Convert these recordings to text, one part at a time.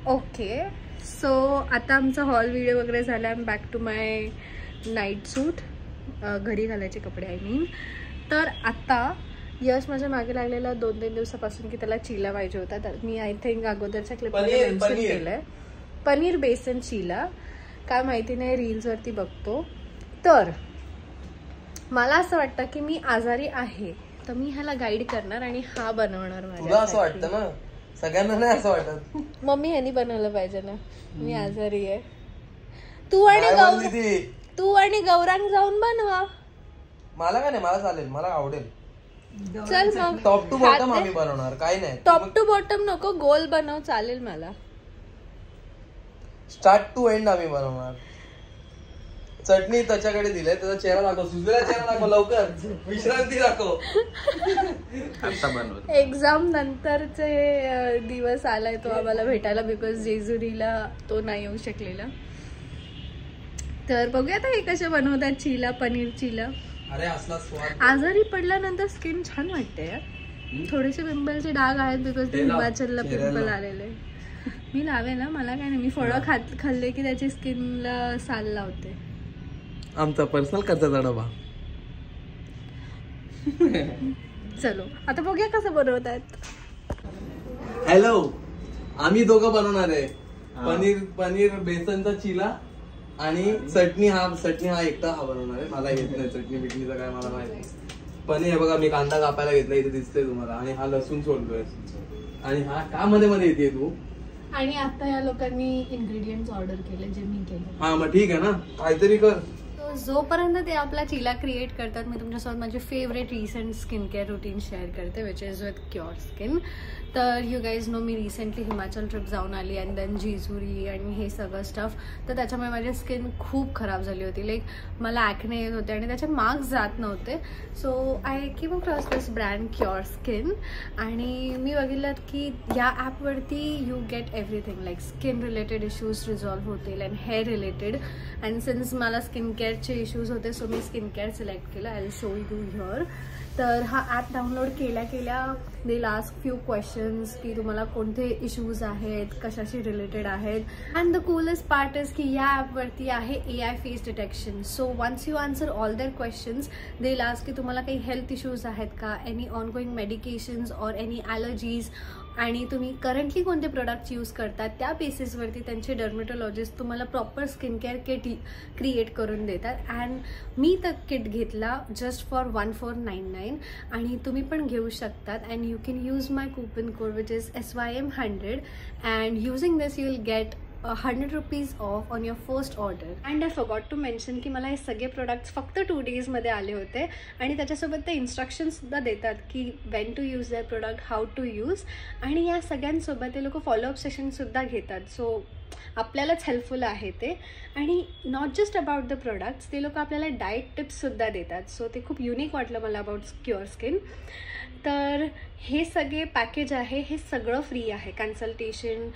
Okay so आता आमचा hall video वगैरे झाला. I am back to my night suit, घरी घालायचे कपडे आय मीन. तर आता यश माझ्या मागे लागलेला 2-3 दिवसापासून की त्याला चिला पाहिजे होता. तर मी आय थिंक अगोदरच्या क्लिपमध्ये मेन्शन केलंय पनीर बेसन चिला. काय माहिती नाही, रील्सवरती बघतो. तर मला असं वाटतं की मी आजारी आहे तर मी ह्याला गाईड करणार आणि हा बनवणार. तुला असं वाटतं ना? सगळ्यांना नाही असं वाटत. मम्मी ह्यानी बनवलं पाहिजे ना, मी आजारी आहे. तू आणि गौरांग जाऊन बनवा. मला काय नाही, मला चालेल, मला आवडेल. चल मग टॉप टू बॉटम आम्ही बनवणार. काय नाही, टॉप टू बॉटम नको, गोल बनव चालेल मला. स्टार्ट टू एंड आम्ही बनवणार. चटणी त्याच्याकडे दिले, त्याचा चेहरा दाखव, सुजलेला चेहरा दाखव, लवकर विश्रांती दाखव. एक्झाम नंतरचे दिवस आलाय तो आम्हाला भेटायला, बिकॉज जेजुरीला तो नाही येऊ शकलेला. तर बघूया आता हे कसे बनवतात चिला, पनीर चिला. अरे असला स्वाद. आजारी पडल्यानंतर स्किन छान वाटते यार. थोडेसे पिंपलचे डाग आहेत बिकॉज हिमाचलला पिंपल आलेले. मी लावे ना, मला काय नाही, मी फळं खाल्ले की त्याची स्किनला साल लावते. आमचा पर्सनल कच्चा डबा. चलो आता बघूया कसं बनवतात. हॅलो, आम्ही दोघं बनवणार आहे पनीर बेसनचा चिला आणि चटणी हा एकटा हा बनवणार आहे. मला येत नाही चटणी बिटणीचं काय, मला माहित नाही. पनीर हे बघा, मी कांदा कापायला घेतला, इथे दिसतोय तुम्हाला, आणि हा लसूण सोडतोय, आणि हा का मध्ये मध्ये येते तू. आणि आता या लोकांनी इन्ग्रेडियंट्स ऑर्डर केले जे मी केले. हा मग ठीक आहे ना, काहीतरी कर. जोपर्यंत ते आपला चिला क्रिएट करतात, मी तुमच्यासोबत माझे favourite recent skin care routine share करते, which is with Cure Skin. तर यू गाईज नो मी रिसेंटली हिमाचल ट्रिप जाऊन आली अँड देन जेजुरी आणि हे सगळं स्टफ. तर त्याच्यामुळे माझी स्किन खूप खराब झाली होती. लाईक मला ॲक्ने येत होते आणि त्याचे मार्क्स जात नव्हते. So I came across this brand Cure Skin, आणि मी बघितलं की या ॲपवरती you get everything like skin related issues resolve होतील and hair related. And since मला स्किन केअरचे इश्यूज होते सो मी स्किन केअर सिलेक्ट केलं. I will show you here. तर हा ॲप डाउनलोड केल्या दे लास्ट फ्यू क्वेश्चन्स की तुम्हाला कोणते इश्यूज आहेत, कशाशी रिलेटेड आहेत. And the coolest part is की या ॲपवरती आहे AI face detection. So once you answer all their questions the last की तुम्हाला काही हेल्थ इश्यूज आहेत का, any ongoing medications or any allergies, आणि तुम्ही करंटली कोणते प्रोडक्ट्स यूज करतात त्या बेसिसवरती त्यांचे डर्मेटॉलॉजिस्ट तुम्हाला proper skin care kit create करून देतात. अँड मी तर किट घेतला जस्ट फॉर 1499 आणि तुम्ही पण घेऊ शकतात. And you can use my coupon code which is SYM100 and using this you will get 100 rupees off on your first order. And I forgot to mention की मला हे सगळे प्रोडक्ट्स फक्त 2 डेजमध्ये आले होते, आणि त्याच्यासोबत ते इन्स्ट्रक्शनसुद्धा देतात की when to use that product, how to use. आणि या सगळ्यांसोबत ते लोक फॉलोअप सेशनसुद्धा घेतात. सो आपल्यालाच हेल्पफुल आहे ते. आणि not just about the products, ते लोक आपल्याला डाएट टिप्ससुद्धा देतात. सो ते खूप युनिक वाटलं मला अबाउट क्युअर स्किन. तर हे सगळे पॅकेज आहे, हे सगळं फ्री आहे. कन्सल्टेशन,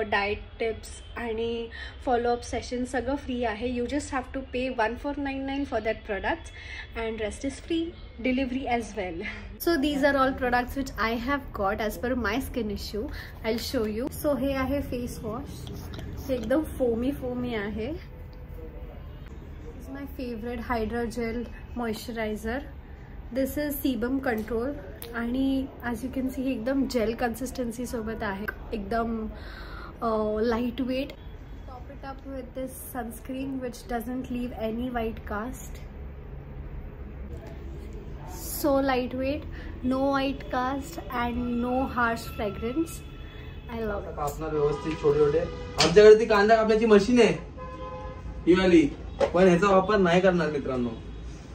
डाएट टिप्स आणि फॉलोअप सेशन सगळं फ्री आहे. You just have to pay 1499 for that products and rest is free delivery as well. So these are all products which I have got as per my skin issue. I will show you. So हे आहे face wash, हे एकदम foamy आहे. Is my favourite hydra gel moisturiser. This is sebum control, आणि as you can see हे एकदम gel consistency सोबत आहे, एकदम light weight. Top it up with this sunscreen which doesn't leave any white cast. So light weight, no white cast and no harsh fragrance. I love it. कापणार व्यवस्थित छोटे छोटे. आमच्याकडे ती कांदा कापण्याची मशीन आहे ही वाली, पण ह्याचा वापर नाही करणार मित्रांनो.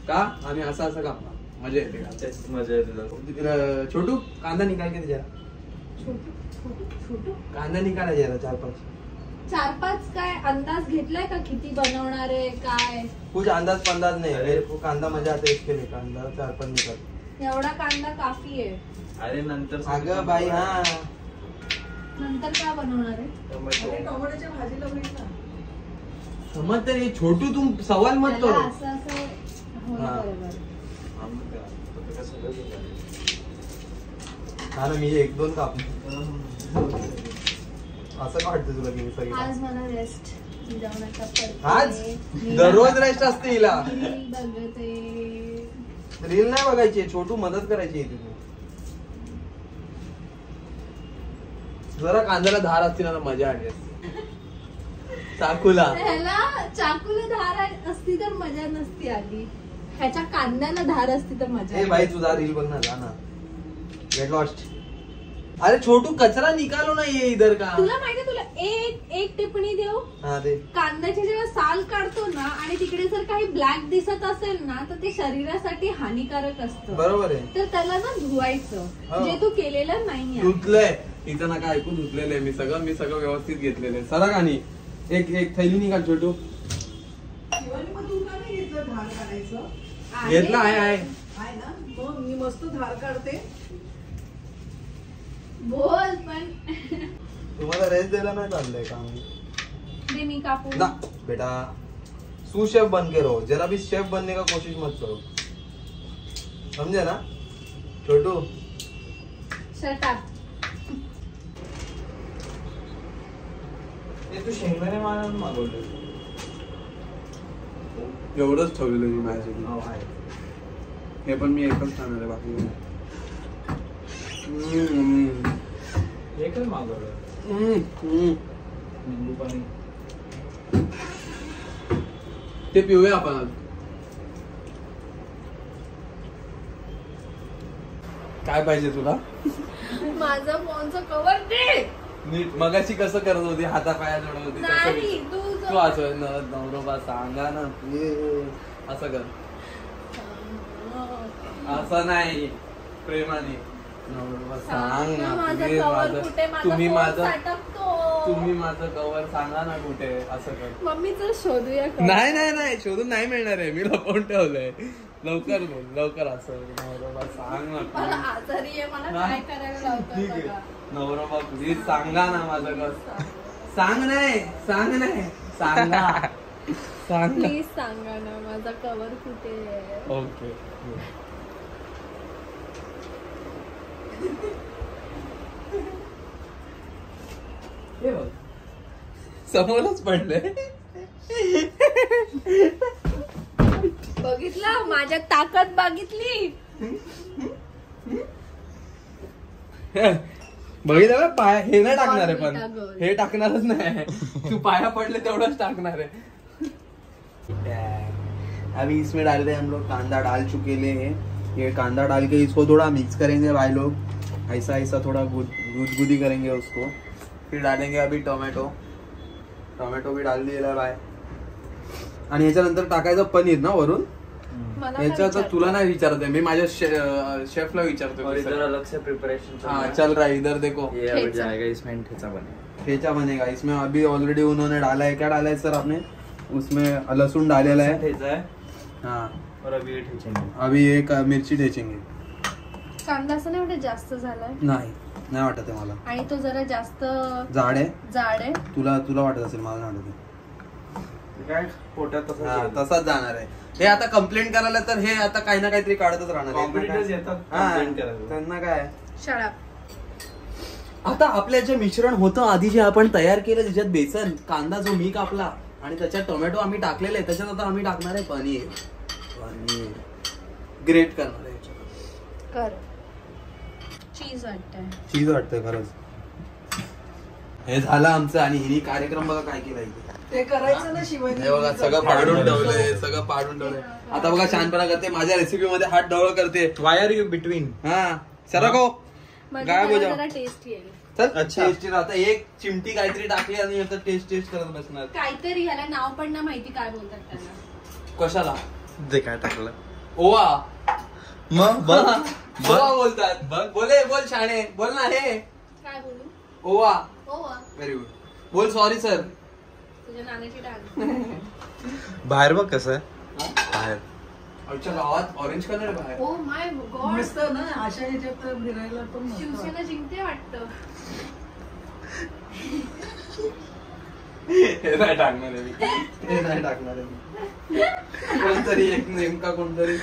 का? आम्ही असं कापणार, मजा येते. मजा येते. छोटू कांदा निकाल के जरा. कांदा निकाला जरा 4-5 काय अंदाज घेतलाय का किती बनवणार आहे काय? कुछ अंदाज पंदाज नाही. मेरे को कांदा मजा आता इसके लिए कांदा 4-5 निकाल. एवढा कांदा काफी आहे. अरे नंतर अगं बाई, हा नंतर काय बनवणार आहे? टोमॅटोची भाजी लावली ना. समज तर हे छोटू तुम सवाल मत करो. हा ना, मी 1-2 कापले. असं का वाटतं तुला की मी सगळी आज मला रेस्ट आज दररोज रेस्ट असते हिला. बघते रील नाही बघायची, छोटू मदत करायची तुझी. जरा कांद्याला धार असती ना मजा आली असती. चाकूला ह्याला चाकूला धार असती तर मजा नसती आली, ह्याच्या कांद्याला धार असती तर मजा ए भाई तुझा रील बघ ना, जा ना. Get lost. अरे छोटू कचरा निकालो ना ये इधर का. तुला माहिती, तुला एक टिप्पणी देऊ. हा दे. कांद्याची जेव्हा साल काढतो ना आणि तिकडे जर काही ब्लॅक दिसत असेल ना तर ते शरीरासाठी हानिकारक असतं. बरोबर आहे. तर त्याला ना धुवायचं, जे तू केलेलं नाहीये. धुतलंय इथं ना काय ऐकून धुतलेलं आहे मी सगळं व्यवस्थित घेतलेलं आहे. सरा गाणी एक थैली निघाल छोटू. शिवानी मग तू का नाही घेतलं धार काढायचं? घेतलं आहे आहे ना, मग मी मस्त धार काढते. बोल पण तुम्हाला रेस्ट द्यायला नाही चाललंय का दे मी कापू ना बेटा. सू शेफ बन के रहो, जरा भी शेफ बनने का कोशिश मत करो, समझे ना छोटू. Shut up. तू शेंगदाणे मागवले एवढंच ठेवलेलं मी माझ्यासाठी. हे पण मी एकच खाणार आहे, बाकी एकच मागवलं. निंबू पाणी ते पिऊया आपण आज. काय पाहिजे तुला? माझा फोनचं कव्हर दे. नीट मगाशी कसं करत होती, हातापाया जोडत होती नाही, तू असं नवरोबा सांगा ना असं कर. असं नाही, प्रेमाने नवरोबा सांग ना प्लीज. तुम्ही माझं कव्हर सांगा ना कुठे, असं कर. मम्मी चल शोधूया. नाही शोधून नाही मिळणार आहे, मी लपवून ठेवलंय. लवकर बोल, लवकर. असं नवरोबा सांग ना आजारी आहे, मला काय करायला लावतोय. ठीक आहे नवरोबा प्लीज सांगा ना माझं कस. सांग नाही सांगा प्लीज सांगा ना माझा कव्हर कुठे आहे. ओके. समोरच पडलंय. बघितलं, माझ्या ताकद बघितली. बघितलं पाय हे नाही टाकणार आहे, पण हे टाकणारच नाही. तू पाया पडले तेवढंच टाकणार आहे. अभी इसमें डाल रहे हम लोग, कांदा डाल चुके हैं. ये कांदा डाल के इसको थोड़ा मिक्स करेंगे भाई लोग, ऐसा थोड़ा गुदगुदी करेंगे उसको. फिर डालेंगे अभी टोमॅटो भी डाल दिलेला भाई. आणि याच्यानंतर टाकायचं पनीर ना वरून. याच्यात तुला नाही विचारत आहे मी, माझ्या शेफला विचारतो. अलग से प्रिपरेशन. हाँ चल रहा है, इधर देखो. ये अब जाएगा इसमें ठेचा बनेगा. इसमें अभी ऑलरेडी उन्होंने डाला है. क्या डाला है सर आपने? उसमें लहसुन डालेला है. ठेचा है. हाँ और अभी ये ठेचेंगे. अभी एक मिरची ठेचेंगे. कांदा असं नाही वाटत जास्त झालाय. नाही वाटत आहे मला. आणि तो जरा जास्त जाड आहे. तुला वाटत असेल, मला नाही वाटत. काय पोटात तसाच जाणार आहे. हे आता कंप्लेंट करायला तर हे आता काही ना काहीतरी काढतच राहणार आहे. त्यांना काय आता आपल्या जे मिश्रण होतं आधी जे आपण तयार केलं, त्याच्यात बेसन, कांदा जो मी कापला आणि त्याच्यात टोमॅटो आम्ही टाकलेले आहे, त्याच्यात आता आम्ही टाकणार आहे पनीर ग्रेट करणार आहे. कर चीज वाटतंय खरंच. हे झालं आमचं. आणि हिने कार्यक्रम बघा काय केला इथे. ते करायचं ना शिवानी. हे बघा सगळं पाडून ठेवलंय. आता बघा छानपणा करते, माझ्या रेसिपी मध्ये हात डवळ करते. Why are you between. हा सरको काय बोल टेस्ट येईल. अच्छा आता एक चिमटी काहीतरी टाकली आणि आता टेस्ट करत बसणार. काहीतरी ह्याला नाव पण ना माहिती काय बोलतात त्याला. कशाला ते काय टाकलं? ओवा. मग ओवा बोलतात. बोल शाणे बोल ना. हे काय बोलू? ओवा. Very good. बोल सॉरी सर. तुझ्या नाण्याची डाळ. बाहेर बघ कसं आहे. बाहेर आमच्या गावात ऑरेंज कलर बाहेर. Oh my God. मस्त ना, अशा ह्याच्यात फिरायला पण मस्त शिवसेना जिंकते वाटतं. हे नाही टाकणार आहे मी. कोणतरी एक नेमका कोणतरी.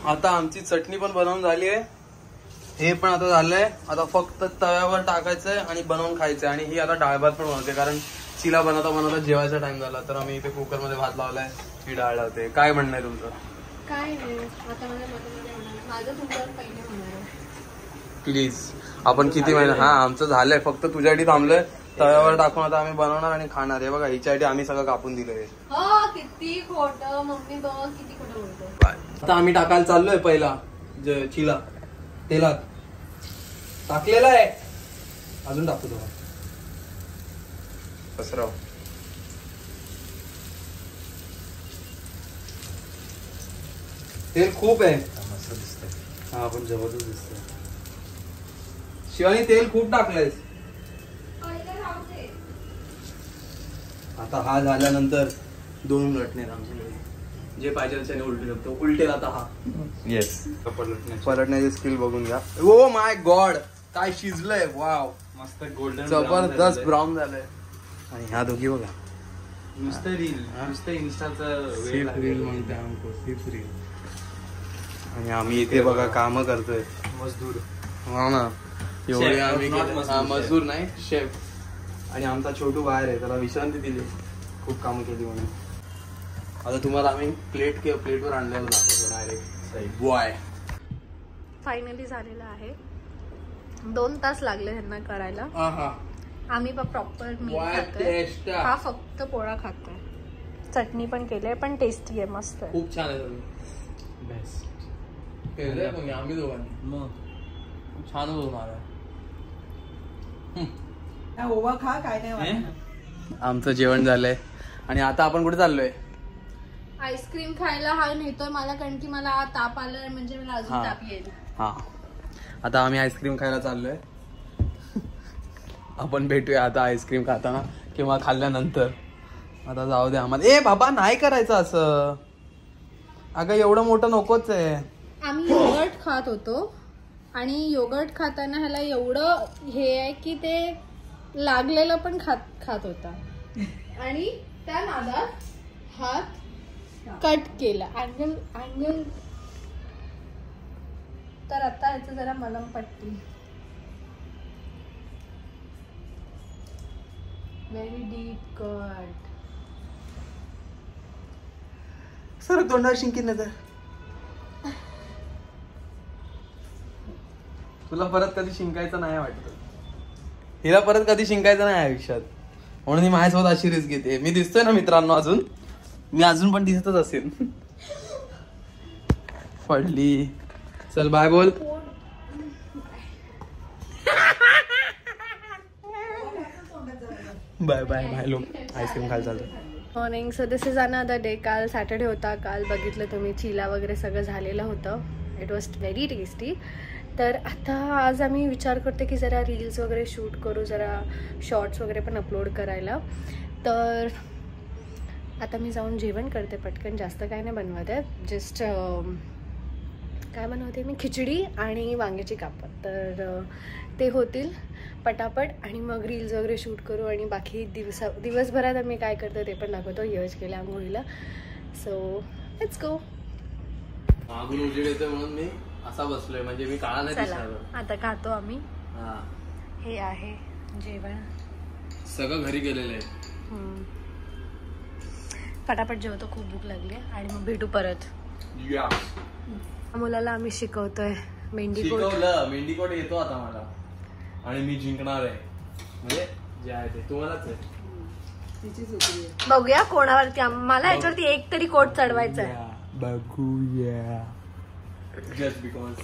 आता आमची चटणी पण बनवून झाली आहे. हे पण आता झालंय. आता फक्त तव्यावर टाकायचंय आणि बनवून खायचंय. आणि ही आता डाळ भात पण बनवते कारण चिला बनवता जेवायचा टाइम झाला. तर आम्ही इथे कुकर मध्ये भात लावलाय, ही डाळ लावते. काय म्हणणं आहे तुमचं? काय नाही, आता माझं तुमच्यावर पहिले होणार आहे. प्लीज आपण किती महिने. हा आमचं झालंय, फक्त तुझ्यासाठी थांबलोय. तव्यावर टाकून आता आम्ही बनवणार आणि खाणार आहे. बघा हिच्यासाठी आम्ही सगळं कापून दिलंय. किती खोटं मम्मी, बघ किती खोटं बोलतो. आता आम्ही टाकायला चाललोय. पहिला चिला तेलात टाकलेला आहे, अजून टाकू तुम्हाला पसराव. तेल खूप आहे. हा पण जबरदस्त दिसतंय. शिवानी तेल खूप टाकलंयस. आता हा झाल्यानंतर 2 उलटणे आमच्याकडे. जे पाहिजे त्याने उलटू शकतो. उलटेल आता हा. येस. पलटण्याची स्किल बघून घ्या. ओ माय गॉड, काय शिजलंय. वाव, मस्त गोल्डन जबरदस्त ब्राऊन झालंय. आणि ह्या दोघी बघा, नुसतं रील, नुसतं इन्स्टाचं रील म्हणते आमको, सिर्फ रील. आणि आम्ही इथे बघा काम करतोय, मजदूर. हो ना, एवढे आम्ही मजदूर, मजदूर नाही, शेफ. आणि आमचा छोटू बाहेर आहे, त्याला विश्रांती दिली, खूप कामं केली म्हणून. आता तुम्हाला आम्ही प्लेटवर आणल्यावर दाखवतो डायरेक्ट. बॉय फायनली झालेलं आहे. 2 तास लागले ह्यांना करायला. आम्ही पण प्रॉपर मीठ खातोय, हा फक्त पोळा खातोय. चटणी पण केलीये, पण टेस्टी आहे, मस्त आहे. खूप छान आहे. बेस्ट केलंय पण आम्ही दोघांनी, मग खूप छान होणार आहे. ओवा खा, काय नाही वाटत. आमचं जेवण झालंय आणि आता आपण कुठे चाललोय? आईस्क्रीम खायला हा नेतोय मला, कारण की मला ताप आलाय, म्हणजे मला अजून ताप येईल. हा, आता आम्ही आईस्क्रीम खायला चाललोय. आपण भेटूया आता आईस्क्रीम खाताना किंवा खाल्ल्यानंतर. आता जाऊ दे आम्हाला. ए बाबा, नाही करायचं असं. अगं एवढं मोठं नकोच आहे. आम्ही योगर्ट खात होतो आणि योगर्ट खाताना ह्याला एवढं हे आहे की ते लागलेलं पण खात होता. आणि त्या नादात हात कट केला, अँगल. तर आता ह्याचं जरा मलम पट्टी. Very deep cut. सर तोंडावर शिंकी नजर. तुला परत कधी शिंकायचं नाही वाटत. हिला परत कधी शिंकायचं नाही आयुष्यात, म्हणून ही माझ्यासोबत अशी रिस्क घेते. मी दिसतोय ना मित्रांनो, मी अजून पण दिसतच असेल. पडली. चल बाय बोल. बाय बाय बाय लोक, आईस्क्रीम खायला चालतं. Morning. So this is another day. काल सॅटर्डे होता. काल बघितलं तुम्ही, चिला वगैरे सगळं झालेलं होतं. It was very tasty. तर आता आज आम्ही विचार करतो की जरा रील्स वगैरे शूट करू, जरा शॉर्ट्स वगैरे पण अपलोड करायला. तर आता मी जाऊन जेवण करते पटकन. जास्त काय नाही बनवत आहे, जस्ट काय बनवते मी, खिचडी आणि वांग्याची कापड. तर ते होतील पटापट आणि मग रील्स वगैरे शूट करू. आणि बाकी दिवसभरात आम्ही काय करतो ते पण दाखवतो. यश गेल्या आंघोळीला. So let's go. मागून उजेड येतोय म्हणून मी असा बसलोय, म्हणजे मी काळा नाही दिसणार. आता खातो आम्ही. हे आहे जेवण, सगळं घरी गेलेलं आहे. पटापट जेवतो, खूप भूक लागली. आणि मग भेटू परत. मुलाला आम्ही शिकवतोय मेंढीकोट. मेंढीकोट येतो आता मला, आणि मी जिंकणार आहे. म्हणजे जे आहे ते तुम्हालाच आहे. बघूया कोणावरती. मला याच्यावरती एक तरी कोट चढवायचा आहे. बघूया. जस्ट बिकॉज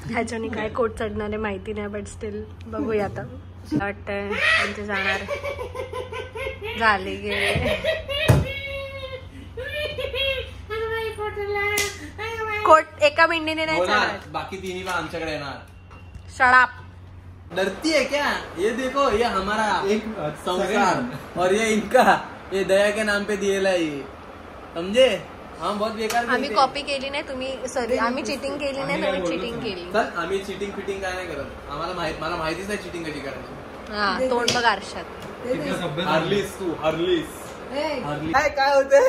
ह्याच्याने काय कोट चढणार आहे माहिती नाही, बट स्टील बघूया. आता वाटतंय म्हणजे जाणार. झाले गेले. कोट एका मेंढीने नाही चढणार, बाकी तिन्ही पण आमच्याकडे येणार. शराब डरती है क्या? ये देखो, ये हमारा एक संसार और ये इनका, ये दया के नाम पे दिएला ये, समझे? हम बहुत बेकार. आम्ही कॉपी केली नाही, तुम्ही सॉरी, आम्ही चिटिंग केली नाही, तुम्ही चिटिंग केली. चल, आम्ही चिटिंग फिटिंग काय नाही करत. आम्हाला मला माहितीच नाही चिटिंग कशी करायची. हा, तोंड बघ आरशात. हरलीस तू, हरलीस. काय होते?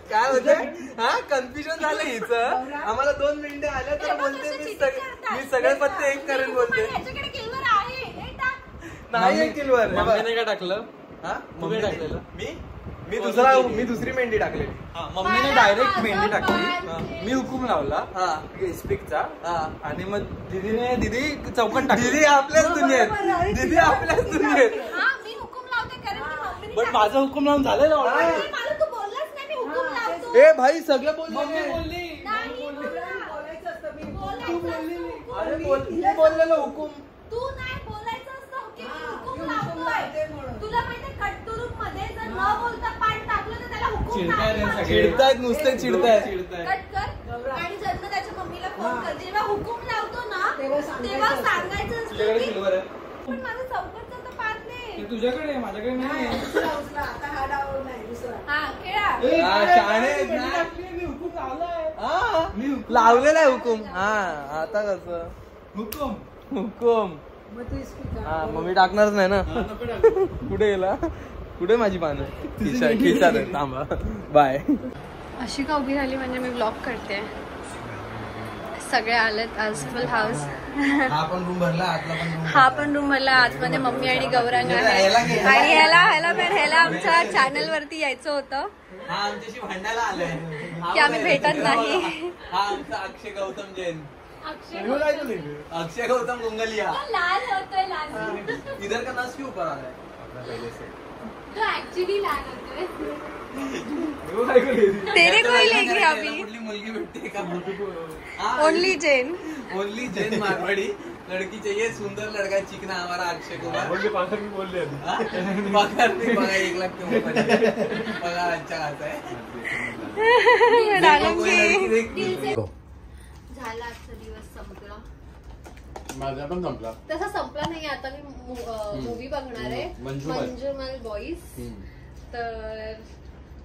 काय होते हा कन्फ्युजन झालं हिचं. आम्हाला 2 मिनिटं आल्या तर बोलते मी सगळे पत्ते एक करेन बोलते. नाही एक किलवर मम्मीने काय टाकलं? हा तू काय टाकलेलं? मी दुसरी मेंढी टाकलेली. मम्मीने डायरेक्ट मेहंदी टाकली. मी हुकूम लावला हा स्पीकचा. हा आणि मग दीदी चौकट टाकली. दीदी आपल्याच दुनियेत. दीदी आपल्याच दुनियेत. बट माझा हुकूम लावून झालेला ऑलरेडी. ए भाई सगळं बोलले. बोलायचं असतं मी अरे मी बोललेलो हुकूम. तू नाही बोलायचं असतं ओके मी हुकूम लावते लावतोय. म्हणून. तुला माहितीये कटुरूप मध्ये जर न बोलता पाणी टाकलं तर त्याला हुकूम चिडतायत हे नाही. सगळे. चिडतायत नुसते चिडतायत. कट कर आणि जन्म त्याच्या मम्मीला फोन कर. जेव्हा हुकूम लावतो ना तेव्हा तेव्हा सांगायचं असतं तुझ्याकडे की सिल्वर आहे. पण माझं चौकटचं तर पार नाही. ते तुझ्याकडे आहे, माझ्याकडे नाही. उचला उचला आता हा डाव नाही दुसरा. हा खेळा. हा, शहाणे आहेत ना. मी हुकूम लावलाय. हा लावलेला आहे हुकूम. हा आता कसं हुकूम. हुकूम. मग तू speaker. हा मग मी टाकणारच नाही ना. कुठे गेला कुठे माझी पानं खिशात आहे. थांबा बाय. अशी का उभी झाली म्हणजे मी ब्लॉग करते. सगळे आलेत आज फुल हाऊस. हा पण रूम भरला आतला पण रूम. हा पण रूम मला आतमध्ये मम्मी आणि गौरांग आहे. ह्याला घे. आणि ह्याला आमच्या चॅनल वरती यायचं होतं हा आमच्याशी भांडायला आलाय की आम्ही भेटत नाही. हा आमचा अक्षय गौतम जैन. अक्षय अक्षय गौतम गुंगलिया. लाल होतोय लाल. इधर का नस क्यों ऊपर आ रहा है? तो ऍक्च्युली लाल होतोय. तेरे को ही लेंगे अभी. कुठली मुलगी भेटते का? ओनली जेन. ओनली जैन मारवाड़ी लड़की चाहिए. सुंदर लड़का चिकना हमारा अक्षय कुमार. बोलले बोलले हाँ? पगार नहीं बघा 1 लाख के ऊपर पगार अच्छा खाता है. डालूंगी. झाला आजचा दिवस संपला. माझा पण संपला. तसा संपला नाही. आता मी मूवी बघणार आहे मंजुमल बॉईज. तर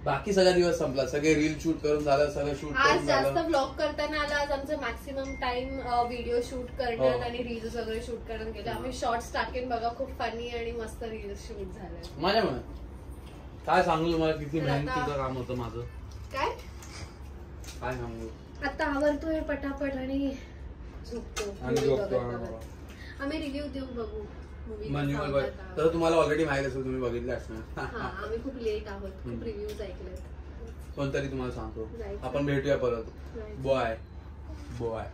बाकी सगळा दिवस संपला. सगळे रील शूट करून झालं. सगळं शूट आज करून जास्त झालं. ब्लॉग करताना आला. आज आमचं मॅक्सिमम टाइम व्हिडिओ शूट करण्यात हो. आणि रील्स वगैरे शूट करण्यात गेले. आम्ही शॉर्ट्स टाकेन बघा. खूप फनी आणि मस्त रील्स शूट झाले. माझ्या मनात काय सांगू तुम्हाला किती मेहनतीचं काम होतं माझं. काय काय सांगू. आता आवरतोय पटापट आणि झोपतो. आणि Movie झोपतो. बघत बघत. आम्ही रिव्ह्यू देऊ बघू movie कसा मंजुमल होता बॉय का. तर तुम्हाला ऑलरेडी माहित असेल. तुम्ही बघितले असणार. हा आम्ही खूप लेट आहोत. खूप रिव्ह्यूज ऐकलेत. कोणतरी तुम्हाला सांगतो. जायचं. आपण भेटूया परत. जायचं. बॉय.